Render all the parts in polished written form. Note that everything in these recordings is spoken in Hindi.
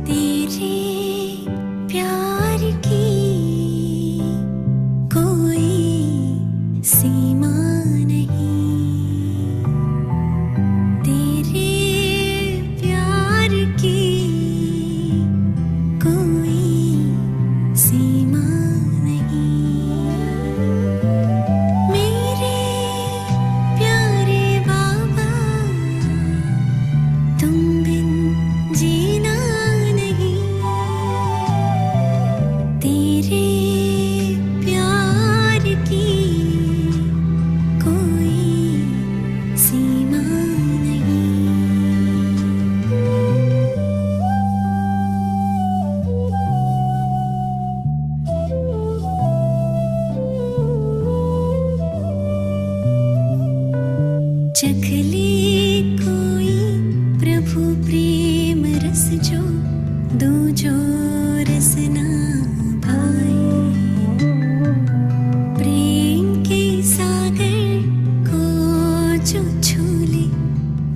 तेरे प्यार की कोई सीमा नहीं, तेरे प्यार की कोई सीमा नहीं। मेरे प्यारे बाबा, तुम बिन जीना नहीं, तेरे प्यार की कोई सीमा नहीं। चख ले कोई प्रभु प्रेम रस, जो दो जो रस ना भाए। प्रेम के सागर को जो छू ले,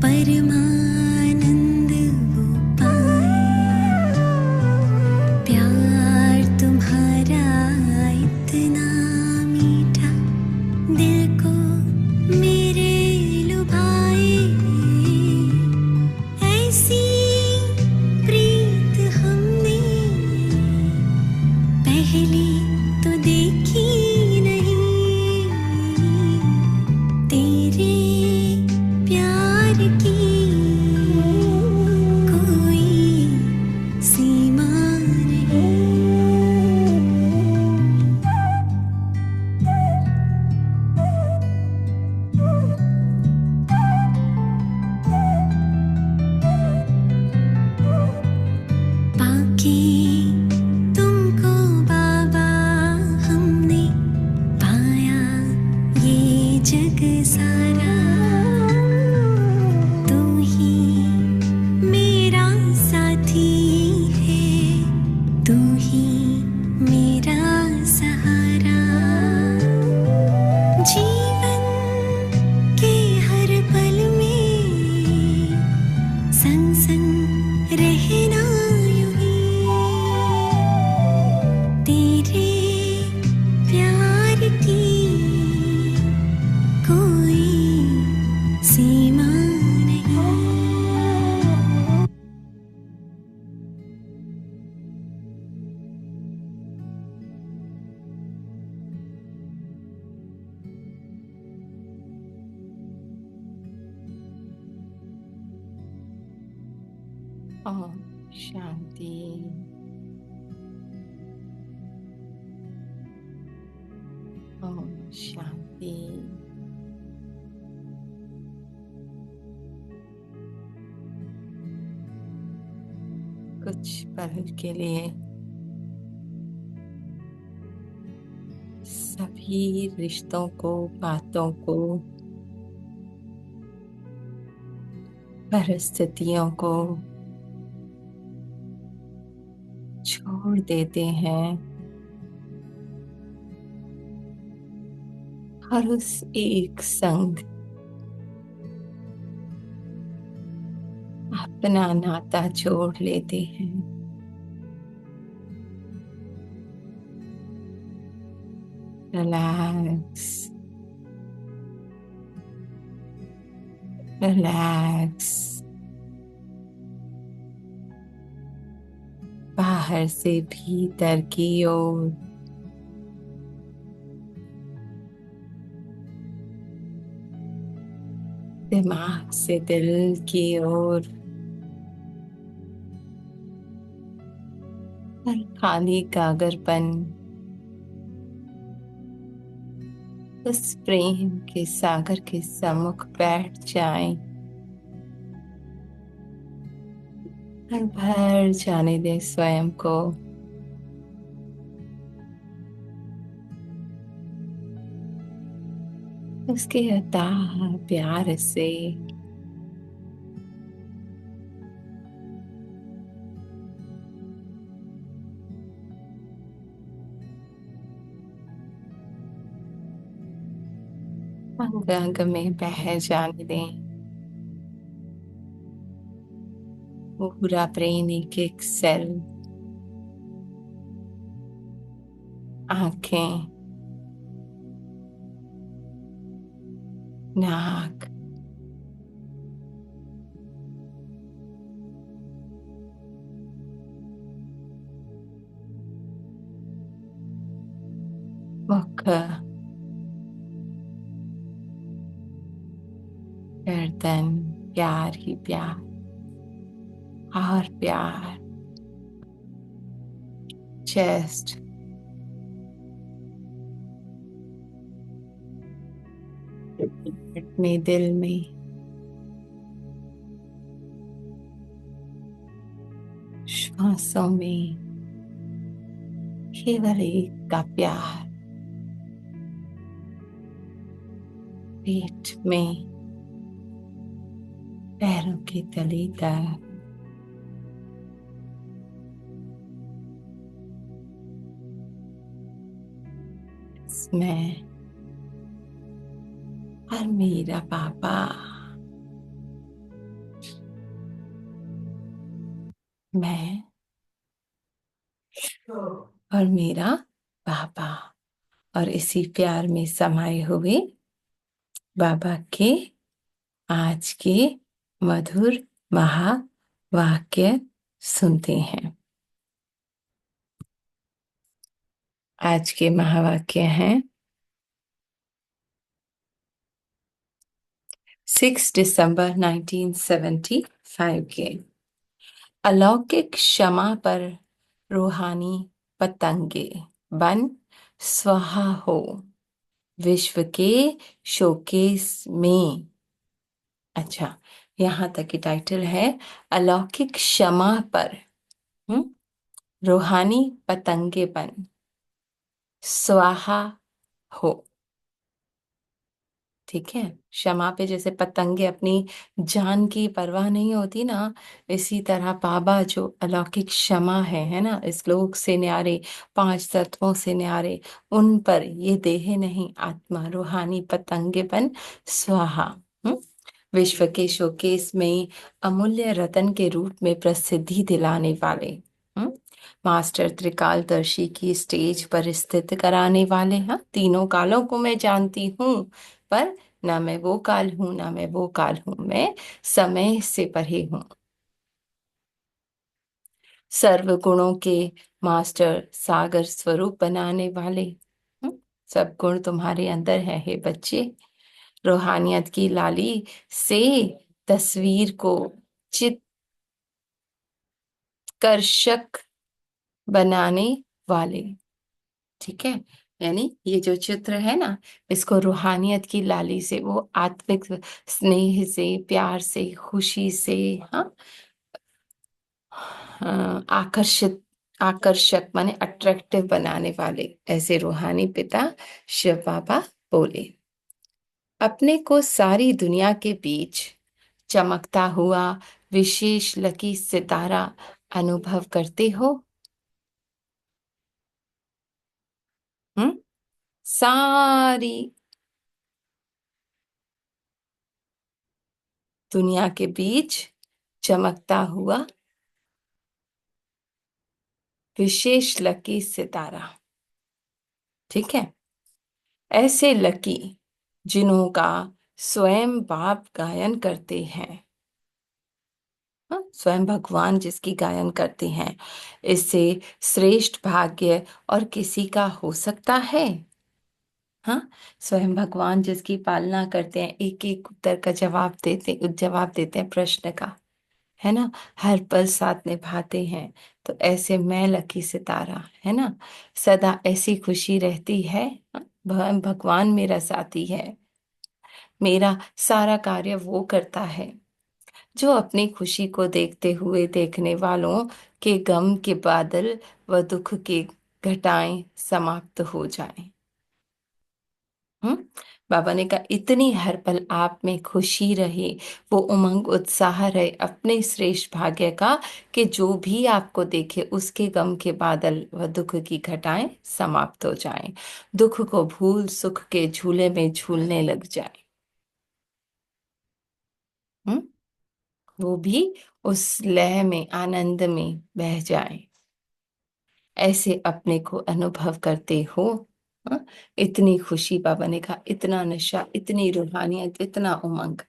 परमानंद वो पाए। प्यार तुम्हारा इतना मीठा, दिल को मेरे लुभाए। ऐसी प्रीत हमने पहले तो देखी नहीं, तेरे प्यार की कोई सीमा नहीं। पाके तुमको बाबा हमने पाया ये जग सारा, तू ही मेरा साथी है, तू ही मेरा सहारा। जीवन के हर पल में संग संग रहना यूं ही, तेरे प्यार की कोई सीमा नहीं। ओम शांति। ओम शांति। कुछ पल के लिए सभी रिश्तों को, बातों को, परिस्थितियों को छोड़ देते हैं और उस एक संग अपना नाता जोड़ लेते हैं। Relax, relax. बाहर से भीतर की ओर, दिमाग से दिल की ओर, और खाली कागरपन उस प्रेम के सागर के सम्मुख बैठ जाएं और भर जाने दें स्वयं को। उसके अथाह प्यार से अंग अंग में बह जाने दें पूरा ब्रेन, एक एक सेल, आंखें, नाक, मुख, गर्दन, प्यार ही प्यार और प्यार, चेस्ट, में, दिल में, श्वासों में, केवल एक का प्यार, पेट में, पैरों के तले तक, इसमें, और मेरा पापा, मैं और मेरा पापा, और इसी प्यार में समाये हुए बाबा के आज के मधुर महावाक्य सुनते हैं। आज के महावाक्य हैं 6 दिसंबर 1975 के। अलौकिक क्षमा पर रूहानी पतंगे बन स्वाहा हो, विश्व के शोकेस में। अच्छा, यहाँ तक की टाइटल है अलौकिक क्षमा पर रूहानी पतंगे बन स्वाहा हो। ठीक है, क्षमा पे जैसे पतंगे अपनी जान की परवाह नहीं होती ना, इसी तरह बाबा जो अलौकिक क्षमा है ना, इस लोक से न्यारे, पांच तत्वों से न्यारे, उन पर ये देह नहीं आत्मा रूहानी पतंगेपन स्वाहा। विश्व के शोकेस में अमूल्य रतन के रूप में प्रसिद्धि दिलाने वाले, हम्म, मास्टर त्रिकालदर्शी की स्टेज पर स्थित कराने वाले। हाँ, तीनों कालों को मैं जानती हूँ, पर ना मैं वो काल हूं ना मैं वो काल हूं, मैं समय से परे हूं। सर्व गुणों के मास्टर सागर स्वरूप बनाने वाले, सब गुण तुम्हारे अंदर है हे बच्चे। रूहानियत की लाली से तस्वीर को चित्कर्षक बनाने वाले। ठीक है, यानी ये जो चित्र है ना, इसको रूहानियत की लाली से, वो आत्मिक स्नेह से, प्यार से, खुशी से, हाँ, आकर्षित, आकर्षक माने अट्रैक्टिव बनाने वाले, ऐसे रूहानी पिता शिव बाबा बोले। अपने को सारी दुनिया के बीच चमकता हुआ विशेष लकी सितारा अनुभव करते हो। हम्म, सारी दुनिया के बीच चमकता हुआ विशेष लकी सितारा। ठीक है, ऐसे लकी जिन्हों का स्वयं बाप गायन करते हैं, हाँ, स्वयं भगवान जिसकी गायन करते हैं, इससे श्रेष्ठ भाग्य और किसी का हो सकता है। हाँ, स्वयं भगवान जिसकी पालना करते हैं, एक एक उत्तर का जवाब देते हैं प्रश्न का, है ना, हर पल साथ निभाते हैं। तो ऐसे मैं लकी सितारा, है ना, सदा ऐसी खुशी रहती है। हाँ, भगवान मेरा साथी है, मेरा सारा कार्य वो करता है जो अपनी खुशी को देखते हुए देखने वालों के गम के बादल व दुख के घटाएं समाप्त हो जाएं। हम्म, बाबा ने कहा इतनी हर पल आप में खुशी रहे, वो उमंग उत्साह रहे अपने श्रेष्ठ भाग्य का, कि जो भी आपको देखे उसके गम के बादल व दुख की घटाएं समाप्त हो जाएं, दुख को भूल सुख के झूले में झूलने लग जाए। हम्म। वो भी उस लय में आनंद में बह जाए, ऐसे अपने को अनुभव करते हो। हाँ? इतनी खुशी, बाबा ने कहा इतना नशा, इतनी रूहानियत, इतना उमंग।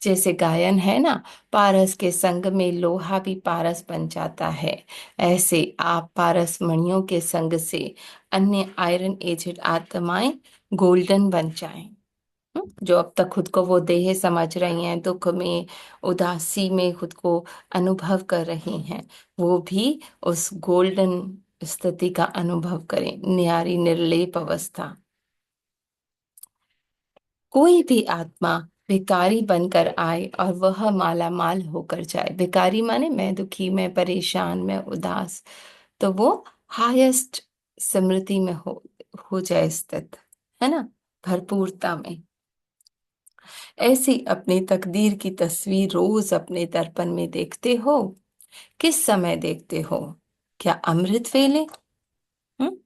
जैसे गायन है ना, पारस के संग में लोहा भी पारस बन जाता है, ऐसे आप पारस मणियों के संग से अन्य आयरन एजेड आत्माएं गोल्डन बन जाएं। जो अब तक खुद को वो देह समझ रही हैं, दुख में उदासी में खुद को अनुभव कर रही हैं, वो भी उस गोल्डन स्थिति का अनुभव करें, न्यारी निर्लेप अवस्था। कोई भी आत्मा भिकारी बनकर आए और वह माला माल होकर जाए, भिकारी माने मैं दुखी, मैं परेशान, मैं उदास, तो वो हाईएस्ट स्मृति में हो जाए स्थित, है ना, भरपूरता में। ऐसी अपनी तकदीर की तस्वीर रोज अपने दर्पण में देखते हो। किस समय देखते हो? क्या अमृत वेले? हम्म?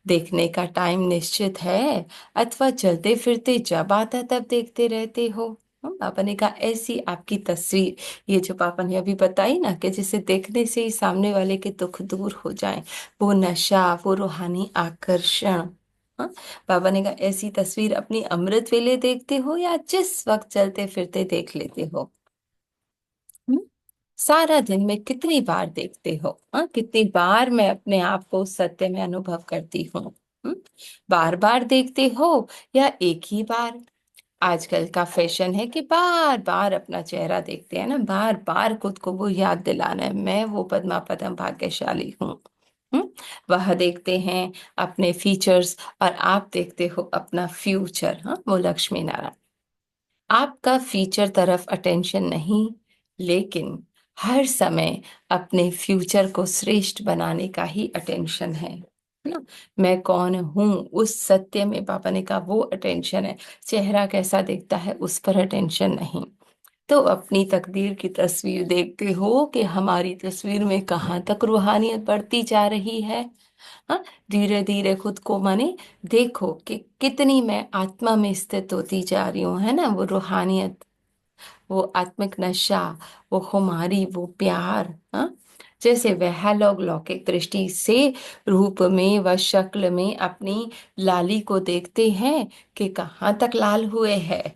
देखने का टाइम निश्चित है, अथवा चलते फिरते जब आता तब देखते रहते हो? पापा ने कहा ऐसी आपकी तस्वीर, ये जो पापा ने अभी बताई ना, कि जिसे देखने से ही सामने वाले के दुख दूर हो जाए, वो नशा, वो रूहानी आकर्षण। हाँ? बाबा ने कहा ऐसी तस्वीर अपनी अमृत वेले देखते हो या जिस वक्त चलते फिरते देख लेते हो? हम्म? सारा दिन में कितनी बार देखते हो? हाँ, कितनी बार मैं अपने आप को उस सत्य में अनुभव करती हूँ? बार बार देखते हो या एक ही बार? आजकल का फैशन है कि बार बार अपना चेहरा देखते हैं ना, बार बार खुद को वो याद दिलाना है, मैं वो पद्मा पदम भाग्यशाली हूँ। हम्म? वह देखते हैं अपने फीचर्स, और आप देखते हो अपना फ्यूचर। हाँ, वो लक्ष्मी नारायण। आपका फीचर तरफ अटेंशन नहीं, लेकिन हर समय अपने फ्यूचर को श्रेष्ठ बनाने का ही अटेंशन है ना। मैं कौन हूं उस सत्य में, पापा ने कहा वो अटेंशन है। चेहरा कैसा दिखता है उस पर अटेंशन नहीं। तो अपनी तकदीर की तस्वीर देखते हो कि हमारी तस्वीर में कहाँ तक रूहानियत बढ़ती जा रही है। हाँ, धीरे धीरे खुद को माने देखो कि कितनी मैं आत्मा में स्थित होती जा रही हूँ, है ना, वो रूहानियत, वो आत्मिक नशा, वो खुमारी, वो प्यार। हाँ, जैसे वह लोग लौकिक दृष्टि से रूप में व शक्ल में अपनी लाली को देखते हैं कि कहाँ तक लाल हुए हैं,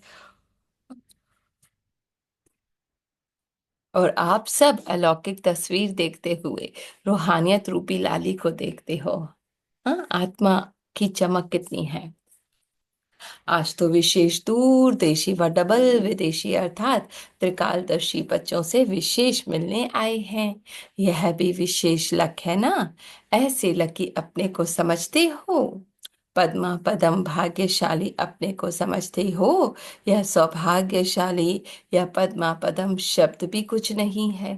और आप सब अलौकिक तस्वीर देखते हुए रूहानियत रूपी लाली को देखते हो। हाँ, आत्मा की चमक कितनी है। आज तो विशेष दूरदेशी व डबल विदेशी अर्थात त्रिकालदर्शी बच्चों से विशेष मिलने आए हैं। यह भी विशेष लक है ना। ऐसे लकी अपने को समझते हो? पद्मा पदम भाग्यशाली अपने को समझते हो? यह सौभाग्यशाली या पद्मा पदम शब्द भी कुछ नहीं है।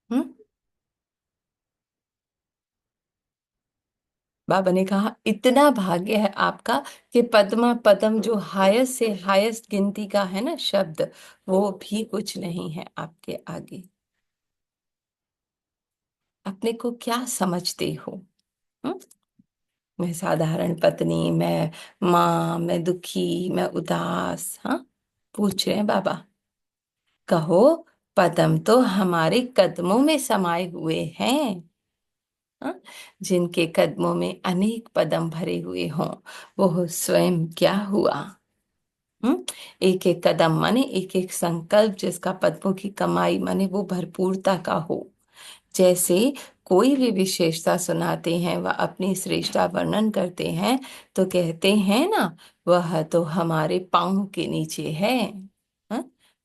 हम्म? बाबा ने कहा इतना भाग्य है आपका कि पद्मा पदम जो हाईएस्ट से हाईएस्ट गिनती का है ना शब्द, वो भी कुछ नहीं है आपके आगे। अपने को क्या समझते हो? हम्म? मैं साधारण पत्नी, मैं माँ, मैं दुखी, मैं उदास। हाँ, पूछ रहे हैं बाबा। कहो, पदम तो हमारे कदमों में समाये हुए हैं। हाँ? जिनके कदमों में अनेक पदम भरे हुए हों, वो स्वयं क्या हुआ? हम्म? एक एक कदम माने एक एक संकल्प, जिसका पद्मों की कमाई माने वो भरपूरता का हो। जैसे कोई भी विशेषता सुनाते हैं व अपनी श्रेष्ठता वर्णन करते हैं, तो कहते हैं ना, वह तो हमारे पाँव के नीचे है। हाँ?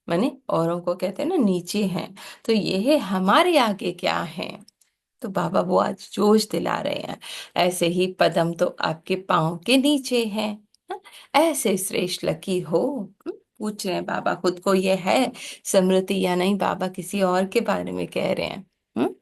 माने औरों को कहते हैं ना नीचे हैं, तो ये हमारे आगे क्या है? तो बाबा वो आज जोश दिला रहे हैं, ऐसे ही पदम तो आपके पाँव के नीचे हैं। हाँ? ऐसे श्रेष्ठ लकी हो। पूछ रहे हैं बाबा खुद को ये है स्मृति या नहीं, बाबा किसी और के बारे में कह रहे हैं। हम्म?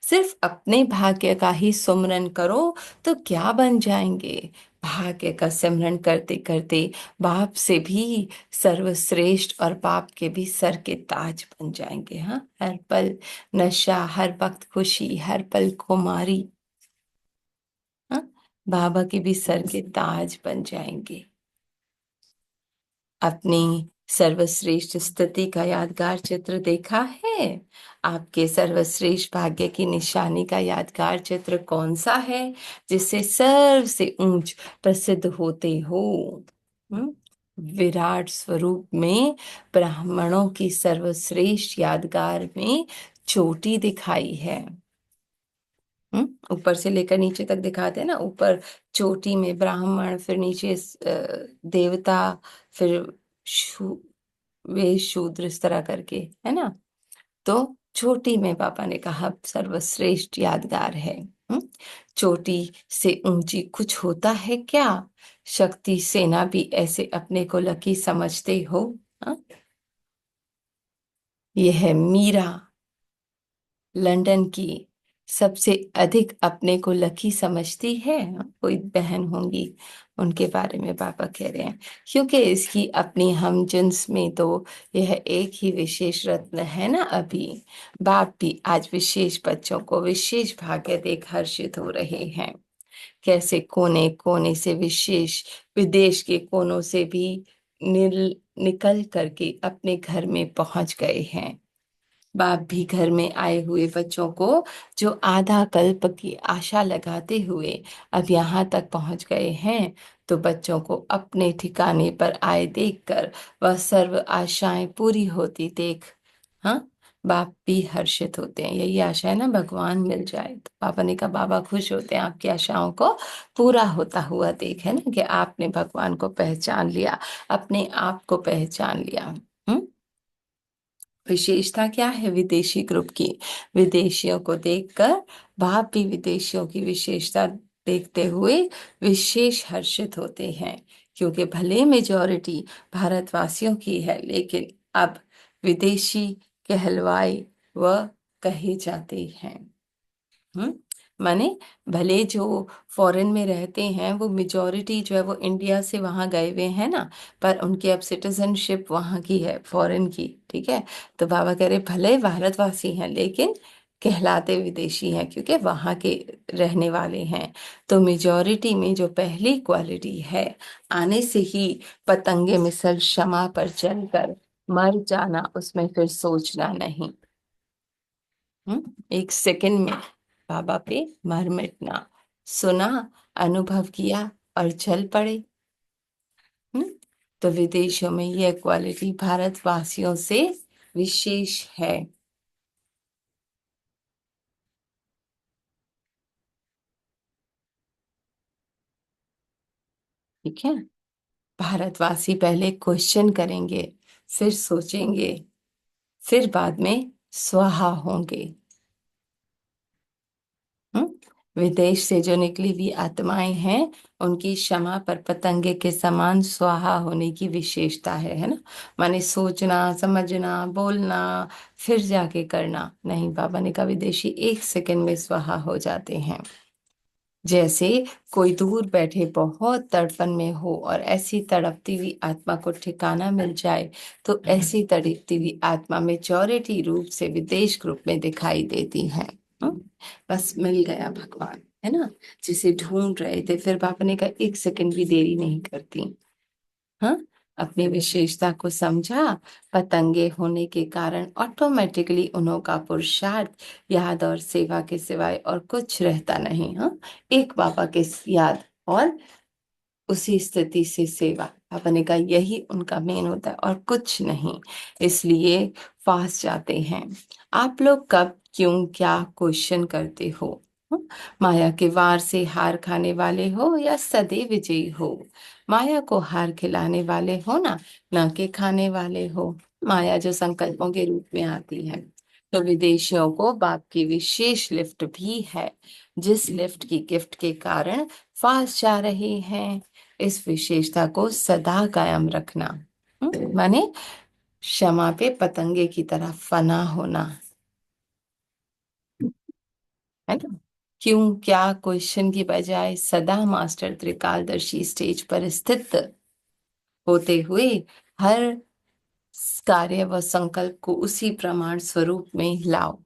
सिर्फ अपने भाग्य का ही सुमरन करो तो क्या बन जाएंगे? भाग्य का सिमरन करते करते बाप से भी सर्वश्रेष्ठ और बाप के भी सर के ताज बन जाएंगे। हाँ, हर पल नशा, हर वक्त खुशी, हर पल खुमारी। हाँ, बाबा के भी सर के ताज बन जाएंगे। अपनी सर्वश्रेष्ठ स्थिति का यादगार चित्र देखा है? आपके सर्वश्रेष्ठ भाग्य की निशानी का यादगार चित्र कौन सा है जिससे सर्व से ऊंच प्रसिद्ध होते हो? हम्म? विराट स्वरूप में ब्राह्मणों की सर्वश्रेष्ठ यादगार में चोटी दिखाई है। ऊपर से लेकर नीचे तक दिखाते हैं ना, ऊपर चोटी में ब्राह्मण, फिर नीचे देवता, फिर शू वे शूद्र, इस तरह करके, है ना। तो चोटी में पापा ने कहा सर्वश्रेष्ठ यादगार है। चोटी से ऊंची कुछ होता है क्या? शक्ति सेना भी ऐसे अपने को लकी समझते हो? हाँ? यह है मीरा, लंदन की सबसे अधिक अपने को लकी समझती है। कोई बहन होंगी, उनके बारे में पापा कह रहे हैं, क्योंकि इसकी अपनी हम जिन्स में तो यह एक ही विशेष रत्न है ना। अभी बाप भी आज विशेष बच्चों को विशेष भाग्य देख हर्षित हो रहे हैं। कैसे कोने कोने से, विशेष विदेश के कोनों से भी निकल करके अपने घर में पहुंच गए हैं। बाप भी घर में आए हुए बच्चों को, जो आधा कल्प की आशा लगाते हुए अब यहाँ तक पहुंच गए हैं, तो बच्चों को अपने ठिकाने पर आए देखकर वह सर्व आशाएं पूरी होती देख, हाँ, बाप भी हर्षित होते हैं। यही आशा है ना, भगवान मिल जाए। तो पापा ने कहा बाबा खुश होते हैं आपकी आशाओं को पूरा होता हुआ देख, है ना, कि आपने भगवान को पहचान लिया, अपने आप को पहचान लिया। हम्म। विशेषता क्या है विदेशी ग्रुप की? विदेशियों को देखकर बाप भी विदेशियों की विशेषता देखते हुए विशेष हर्षित होते हैं, क्योंकि भले मेजॉरिटी भारतवासियों की है, लेकिन अब विदेशी कहलवाए व कहे जाते हैं। हम्म। माने भले जो फॉरेन में रहते हैं वो मेजॉरिटी जो है वो इंडिया से वहां गए हुए हैं ना, पर उनकी अब सिटीजनशिप वहां की है, फॉरेन की। ठीक है। तो बाबा कह रहे भले भारतवासी हैं लेकिन कहलाते विदेशी हैं, क्योंकि वहां के रहने वाले हैं। तो मेजॉरिटी में जो पहली क्वालिटी है, आने से ही पतंगे मिसल क्षमा पर चलकर मर जाना, उसमें फिर सोचना नहीं। एक सेकंड में बाबा पे मर मिटना, सुना, अनुभव किया और चल पड़े। हम्म। तो विदेशों में यह क्वालिटी भारतवासियों से विशेष है। ठीक है। भारतवासी पहले क्वेश्चन करेंगे, फिर सोचेंगे, फिर बाद में स्वाहा होंगे। विदेश से जो निकली हुई आत्माएं हैं, उनकी क्षमा पर पतंगे के समान स्वाहा होने की विशेषता है ना। माने सोचना, समझना, बोलना, फिर जाके करना नहीं। बाबा ने कहा विदेशी एक सेकंड में स्वाहा हो जाते हैं। जैसे कोई दूर बैठे बहुत तड़पन में हो और ऐसी तड़पती हुई आत्मा को ठिकाना मिल जाए, तो ऐसी तड़पती हुई आत्मा मेजॉरिटी रूप से विदेश ग्रुप में दिखाई देती है। हम्म, बस मिल गया भगवान, है ना, जिसे ढूंढ रहे थे। फिर पापा ने कहा एक सेकंड भी देरी नहीं करती। हाँ, अपनी विशेषता को समझा, पतंगे होने के कारण ऑटोमेटिकली उन्हों का पुरुषार्थ, याद और सेवा के सिवाय और कुछ रहता नहीं। हाँ, एक बाबा के याद और उसी स्थिति से सेवा, पापा ने कहा यही उनका मेन होता है और कुछ नहीं। इसलिए फास्ट जाते हैं। आप लोग कब, क्यों, क्या क्वेश्चन करते हो? हम्म? माया के वार से हार खाने वाले हो या सदैव विजयी हो? माया को हार खिलाने वाले हो ना, ना के खाने वाले हो। माया जो संकल्पों के रूप में आती है। तो विदेशियों को बाप की विशेष लिफ्ट भी है, जिस लिफ्ट की गिफ्ट के कारण फास्ट जा रहे हैं। इस विशेषता को सदा कायम रखना। माने क्षमा पे पतंगे की तरह फना होना, है ना। क्यों क्या क्वेश्चन की बजाय सदा मास्टर त्रिकालदर्शी स्टेज पर स्थित होते हुए हर कार्य व संकल्प को उसी प्रमाण स्वरूप में लाओ।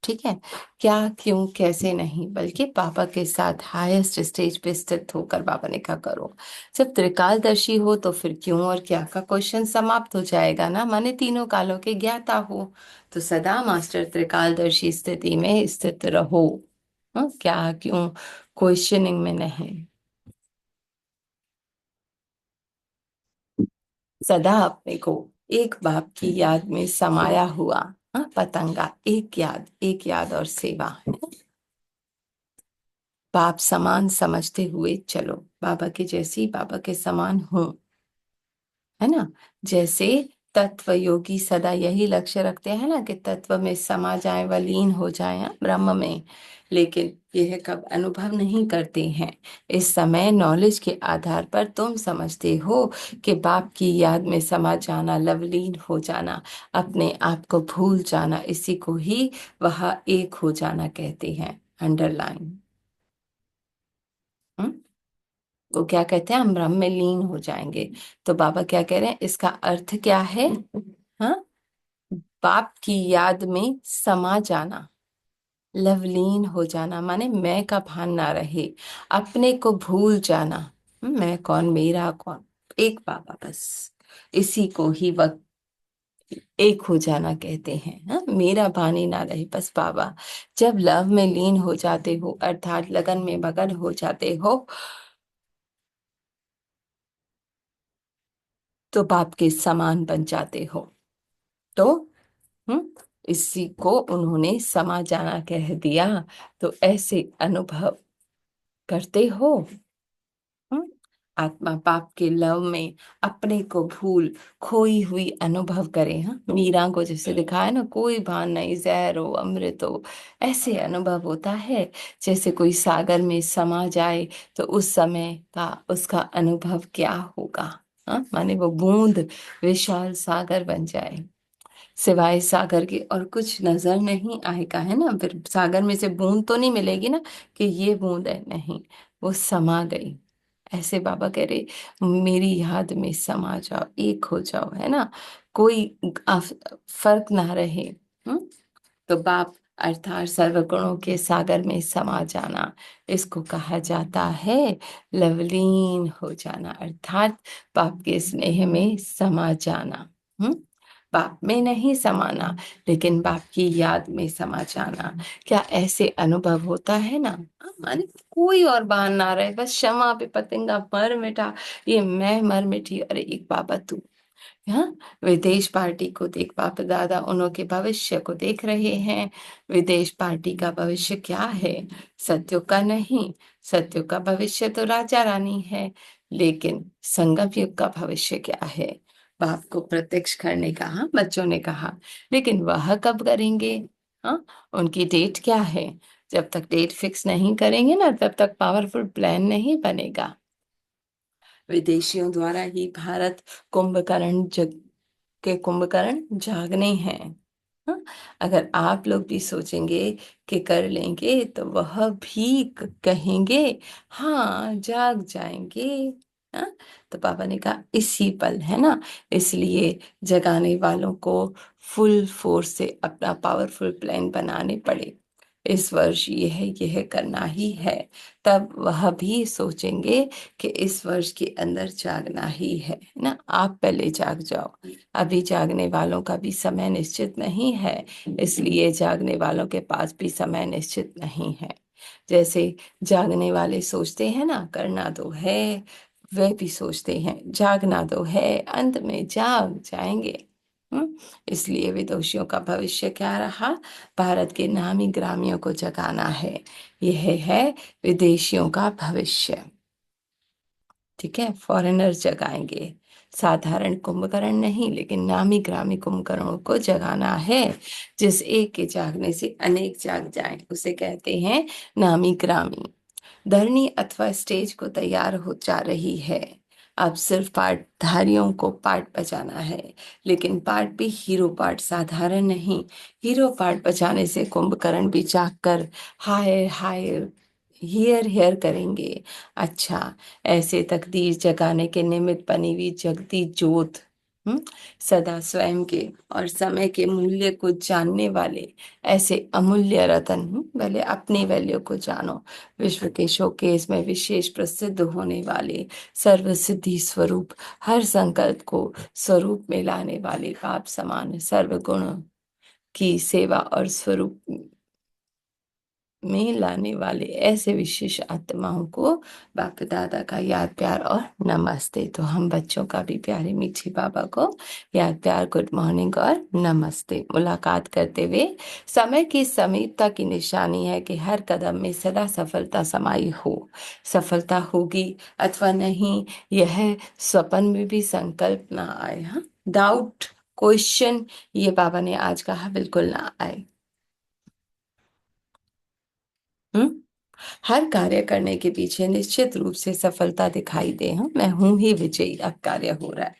ठीक है। क्या क्यों कैसे नहीं, बल्कि बाबा के साथ हाईएस्ट स्टेज पे स्थित होकर बाबा ने कहा करो। जब त्रिकालदर्शी हो तो फिर क्यों और क्या का क्वेश्चन समाप्त हो जाएगा ना, माने तीनों कालों के ज्ञाता हो। तो सदा मास्टर त्रिकालदर्शी स्थिति में स्थित रहो। क्या क्यों क्वेश्चनिंग में नहीं। सदा अपने को एक बाप की याद में समाया हुआ, पतंगा, एक याद और सेवा। बाप समान समझते हुए चलो, बाबा के जैसी बाबा के समान हूं, है ना। जैसे तत्व योगी सदा यही लक्ष्य रखते हैं ना कि तत्व में समा जाए व लीन हो जाए, ब्रह्म में। लेकिन यह कब अनुभव नहीं करते हैं। इस समय नॉलेज के आधार पर तुम समझते हो कि बाप की याद में समा जाना, लवलीन हो जाना, अपने आप को भूल जाना, इसी को ही वह एक हो जाना कहते हैं। अंडरलाइन। वो क्या कहते हैं, हम ब्रह्म में लीन हो जाएंगे। तो बाबा क्या कह रहे हैं, इसका अर्थ क्या है। हाँ, बाप की याद में समा जाना, लवलीन हो जाना, माने मैं का भान ना रहे, अपने को भूल जाना। मैं कौन, मेरा कौन, एक बाबा बस। इसी को ही वक्त एक हो जाना कहते हैं। मेरा भानी ना रहे, बस बाबा। जब लव में लीन हो जाते हो, अर्थात लगन में मगन हो जाते हो, तो बाप के समान बन जाते हो। तो हम्म इसी को उन्होंने समा जाना कह दिया। तो ऐसे अनुभव करते हो। हम्म आत्मा बाप के लव में अपने को भूल, खोई हुई अनुभव करे। मीरा को जैसे दिखाया ना, कोई भान नहीं, जहर हो अमृत हो, ऐसे अनुभव होता है। जैसे कोई सागर में समा जाए तो उस समय का उसका अनुभव क्या होगा। माने वो बूंद विशाल सागर बन जाए, सिवाय सागर के और कुछ नजर नहीं आएगा, है ना। फिर सागर में से बूंद तो नहीं मिलेगी ना कि ये बूंद है, नहीं, वो समा गई। ऐसे बाबा कह रहे, मेरी याद में समा जाओ, एक हो जाओ, है ना। कोई फर्क ना रहे। हम्म तो बाप अर्थात सर्वगुणों के सागर में समा जाना, इसको कहा जाता है लवलीन हो जाना, अर्थात बाप के स्नेह में समा जाना। हम्म बाप में नहीं समाना, लेकिन बाप की याद में समा जाना। क्या ऐसे अनुभव होता है ना। माने कोई और बहाना ना रहे, बस क्षमा पे पतंगा मर मिटा, ये मैं मर मिटी, अरे एक बाबा तू। हाँ, विदेश पार्टी को देख, बाप दादा उन्होंने भविष्य को देख रहे हैं। विदेश पार्टी का भविष्य क्या है, सत्युग का नहीं। सत्युग का भविष्य तो राजा रानी है, लेकिन संगम युग का भविष्य क्या है। बाप को प्रत्यक्ष करने का, हाँ, बच्चों ने कहा, लेकिन वह कब करेंगे। हाँ, उनकी डेट क्या है। जब तक डेट फिक्स नहीं करेंगे ना, तब तक पावरफुल प्लान नहीं बनेगा। विदेशियों द्वारा ही भारत कुंभकर्ण जग के कुंभकर्ण जागने हैं। हाँ? अगर आप लोग भी सोचेंगे कि कर लेंगे, तो वह भी कहेंगे हाँ जाग जाएंगे। हाँ? तो पापा ने कहा इसी पल, है ना। इसलिए जगाने वालों को फुल फोर्स से अपना पावरफुल प्लान बनाने पड़े। इस वर्ष यह करना ही है। तब वह भी सोचेंगे कि इस वर्ष के अंदर जागना ही है ना। आप पहले जाग जाओ। अभी जागने वालों का भी समय निश्चित नहीं है, इसलिए जागने वालों के पास भी समय निश्चित नहीं है। जैसे जागने वाले सोचते हैं ना करना तो है, वे भी सोचते हैं जागना तो है, अंत में जाग जाएंगे। इसलिए विदुषियों का भविष्य क्या रहा, भारत के नामी ग्रामियों को जगाना है। यह है विदेशियों का भविष्य। ठीक है, फॉरेनर्स जगाएंगे, साधारण कुंभकर्ण नहीं, लेकिन नामी ग्रामी कुंभकर्णों को जगाना है। जिस एक के जागने से अनेक जाग जाएं, उसे कहते हैं नामी ग्रामी। धरनी अथवा स्टेज को तैयार हो जा रही है। अब सिर्फ पाठधारियों को पाठ बजाना है, लेकिन पाठ भी हीरो पाठ, साधारण नहीं। हीरो पाठ बजाने से कुंभकर्ण भी जागकर हाय हाय हियर हियर करेंगे। अच्छा, ऐसे तकदीर जगाने के निमित्त बनी हुई जगती जोत, हम्म, सदा स्वयं के और समय के मूल्य को जानने वाले ऐसे अमूल्य रतन, पहले अपनी वैल्यू को जानो। विश्व के शोकेस में विशेष प्रसिद्ध होने वाले सर्व सिद्धि स्वरूप, हर संकल्प को स्वरूप में लाने वाले, पाप समान सर्व गुण की सेवा और स्वरूप में लाने वाले ऐसे विशेष आत्माओं को बाप दादा का याद प्यार और नमस्ते। तो हम बच्चों का भी प्यारे मीठी बाबा को याद प्यार, गुड मॉर्निंग और नमस्ते। मुलाकात करते हुए समय की समीपता की निशानी है कि हर कदम में सदा सफलता समाई हो। सफलता होगी अथवा नहीं, यह स्वप्न में भी संकल्प ना आए, हाँ, डाउट, क्वेश्चन, ये बाबा ने आज कहा, बिल्कुल ना आए। हम्म, हर कार्य करने के पीछे निश्चित रूप से सफलता दिखाई दे, हाँ, मैं हूं ही विजयी, अब कार्य हो रहा है।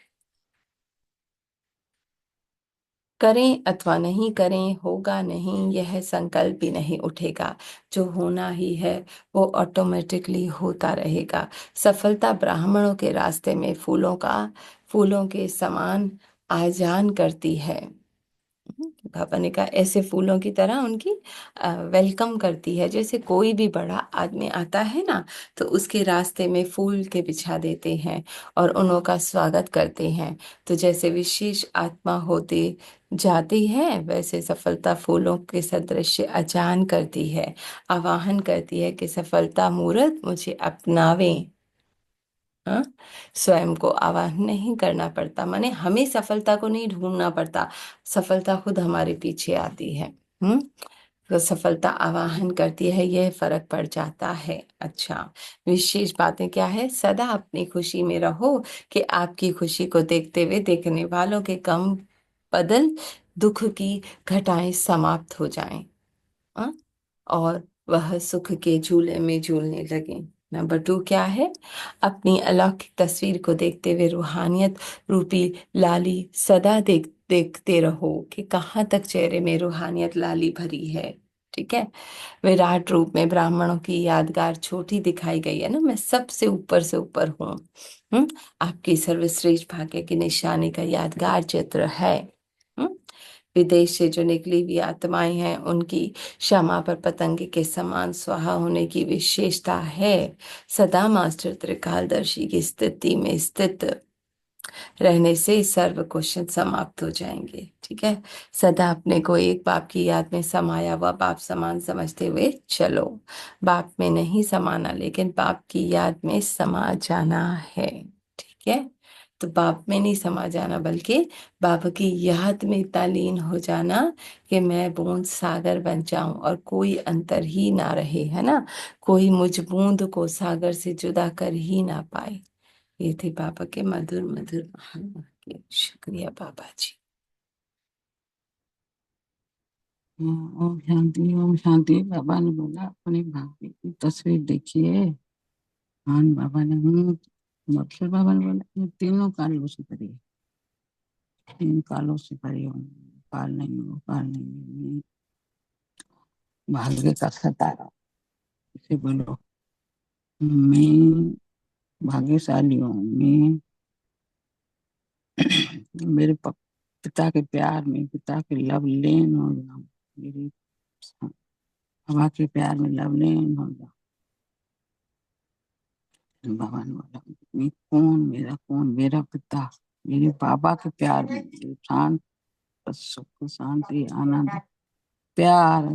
करें अथवा नहीं करें, होगा नहीं, यह संकल्प भी नहीं उठेगा। जो होना ही है वो ऑटोमेटिकली होता रहेगा। सफलता ब्राह्मणों के रास्ते में फूलों के समान आजान करती है। पापा ने कहा ऐसे फूलों की तरह उनकी वेलकम करती है। जैसे कोई भी बड़ा आदमी आता है ना, तो उसके रास्ते में फूल के बिछा देते हैं और उन्हों का स्वागत करते हैं। तो जैसे विशेष आत्मा होते जाती है, वैसे सफलता फूलों के सदृश अजान करती है, आवाहन करती है कि सफलता मूर्त मुझे अपनावें। हाँ, स्वयं को आवाहन नहीं करना पड़ता, माने हमें सफलता को नहीं ढूंढना पड़ता, सफलता खुद हमारे पीछे आती है। हम्म, तो सफलता आवाहन करती है, यह फर्क पड़ जाता है। अच्छा, विशेष बातें क्या है? सदा अपनी खुशी में रहो कि आपकी खुशी को देखते हुए देखने वालों के गम बदल दुख की घटाएं समाप्त हो जाएं, हाँ? और वह सुख के झूले में झूलने लगे। नंबर 2 क्या है? अपनी अलौकिक तस्वीर को देखते हुए रूहानियत रूपी लाली सदा देखते रहो कि कहाँ तक चेहरे में रूहानियत लाली भरी है। ठीक है, विराट रूप में ब्राह्मणों की यादगार छोटी दिखाई गई है ना, मैं सबसे ऊपर से ऊपर हूँ। आपकी सर्वश्रेष्ठ भाग्य की निशानी का यादगार चित्र है। हम्म, विदेश से जो निकली हुई आत्माएं हैं, उनकी क्षमा पर पतंगे के समान स्वाहा होने की विशेषता है। सदा मास्टर त्रिकालदर्शी की स्थिति में स्थित रहने से सर्व क्वेश्चन समाप्त हो जाएंगे। ठीक है, सदा अपने को एक बाप की याद में समाया हुआ बाप समान समझते हुए चलो। बाप में नहीं समाना, लेकिन बाप की याद में समा जाना है। ठीक है, तो बाप में नहीं समा जाना, बल्कि बाबा की याद में तालीन हो जाना कि मैं बूंद सागर बन जाऊं और कोई अंतर ही ना रहे, है ना, कोई मुझ बूंद को सागर से जुदा कर ही ना पाए। ये थे पापा के मधुर मधुर महान वाक्य। शुक्रिया पापा जी। ओम शांति, ओम शांति। बाबा ने बोला अपने भाग्य की तस्वीर देखिए। हाँ, बाबा ने फिर बाबा ने बोला ये तीनों कालों से परी है, तीन कालों से परी हो, काल नहीं हो, काल नहीं हो, मैं भाग्य का सतारा। इसे बोलो मैं भाग्यशाली हूँ, मैं मेरे पिता के प्यार में, पिता के लवलीन हो जाऊं, मेरी हवा के प्यार में लवलीन हो जाऊं। बाबा ने बोला मैं कौन, मेरा कौन, मेरा पिता, मेरे बाबा के प्यार में मुझे शांत, सुख, शांति, आनंद, प्यार,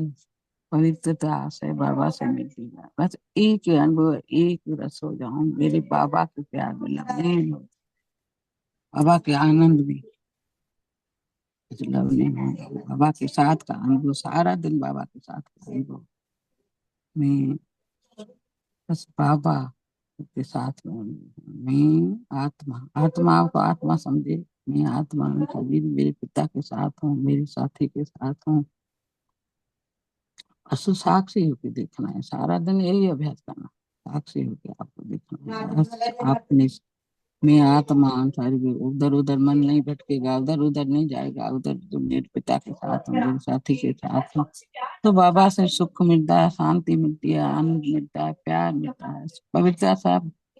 पवित्रता से बाबा से मिलती है। बस एक ही अनुभव, एक ही रस हो जाऊं, मेरे बाबा के प्यार में लवलीन हो, बाबा के आनंद में लवलीन हो जाऊं, बाबा के साथ का अनुभव, सारा दिन बाबा के साथ का अनुभव मैं, बस बाबा के साथ में मैं आत्मा, आत्माओं को आत्मा समझे, मैं आत्मा में कभी मेरे पिता के साथ हूँ, मेरे साथी के साथ हूँ। असु साक्षी होके देखना है, सारा दिन यही अभ्यास करना, साक्षी होके आपको देखना है। बस आपने मैं आत्मा हूँ सारी भी, उधर उधर मन नहीं भटकेगा, उधर उधर नहीं जाएगा, उधर तो मेरे पिता के साथ हूँ, मेरे साथी के साथ हूँ। तो बाबा से सुख मिलता है, शांति मिलती है, आनंद मिलता है, प्यार मिलता है,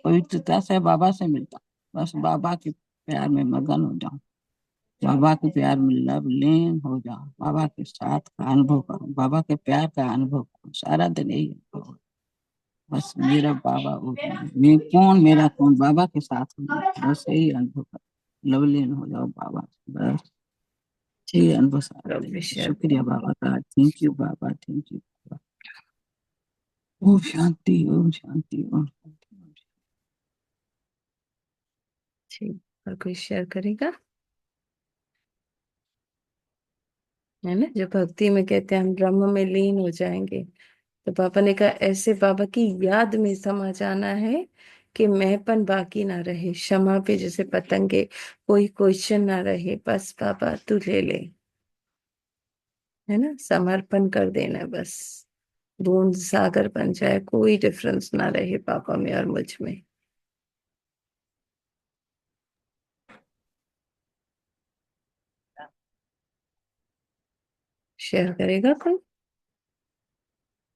पवित्रता से बाबा से मिलता है। बस बाबा के प्यार में मगन हो जाओ, बाबा के प्यार में लव लीन हो जाओ, बाबा के साथ का अनुभव करो, बाबा के प्यार का अनुभव करो, सारा दिन यही अनुभव हो। बस मेरा बाबा वो है। मैं कौन, मेरा कौन, बाबा के साथ हूँ, बस यही अनुभव करो, लव लीन हो जाओ बाबा से, बस यही अनुभव सारा प्रभु दिन। शेयर शुक्रिया बाबा का, thank you Baba, thank you Baba. Om Shanti, Om Shanti, Om Shanti, Om Shanti. ठीक। और कोई शेयर करेगा? है ना, जब भक्ति में कहते हैं हम ब्रह्म में लीन हो जाएंगे, तो पापा ने कहा ऐसे बाबा की याद में समा जाना है कि मैंपन बाकी ना रहे, क्षमा पे जैसे पतंगे, कोई क्वेश्चन ना रहे, बस पापा तू ले ले। है ना, समर्पण कर देना बस, बूंद सागर बन जाए, कोई डिफरेंस ना रहे पापा में और मुझ में। शेयर करेगा कोई?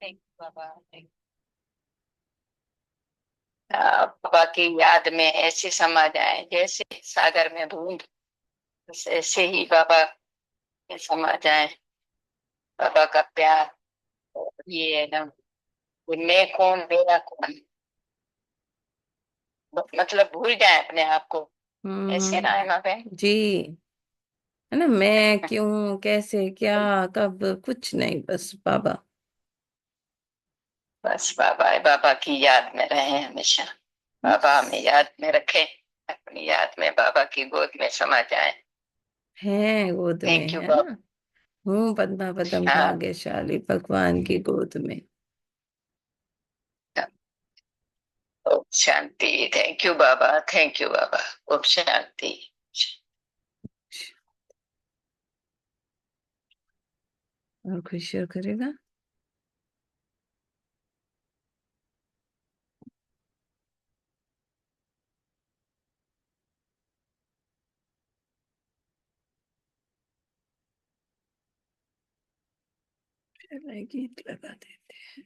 थैंक यू बाबा। बाबा की याद में ऐसे समा जाए जैसे सागर में बूंद, बस ऐसे ही बाबा में समा जाए। बाबा का प्यार, ये है ना, कि मैं कौन मेरा कौन, मतलब भूल जाए अपने आप को। ऐसे ना है माँ बहन। जी। है ना, मैं क्यों, कैसे, क्या, कब, कुछ नहीं, बस बाबा। बस बाबा है, बाबा की याद में रहे हमेशा, बाबा हमें याद में रखे, अपनी याद में बाबा की गोद में समा जाए। है गोद में, थैंक यू है ना। बाबा। हूँ पद्मा पदम हाँ, भाग्यशाली, भगवान की गोद में। Om Shanti. Thank you Baba, thank you Baba. Om Shanti. और कोई शेयर करेगा? चलिए गीत लगा देते हैं।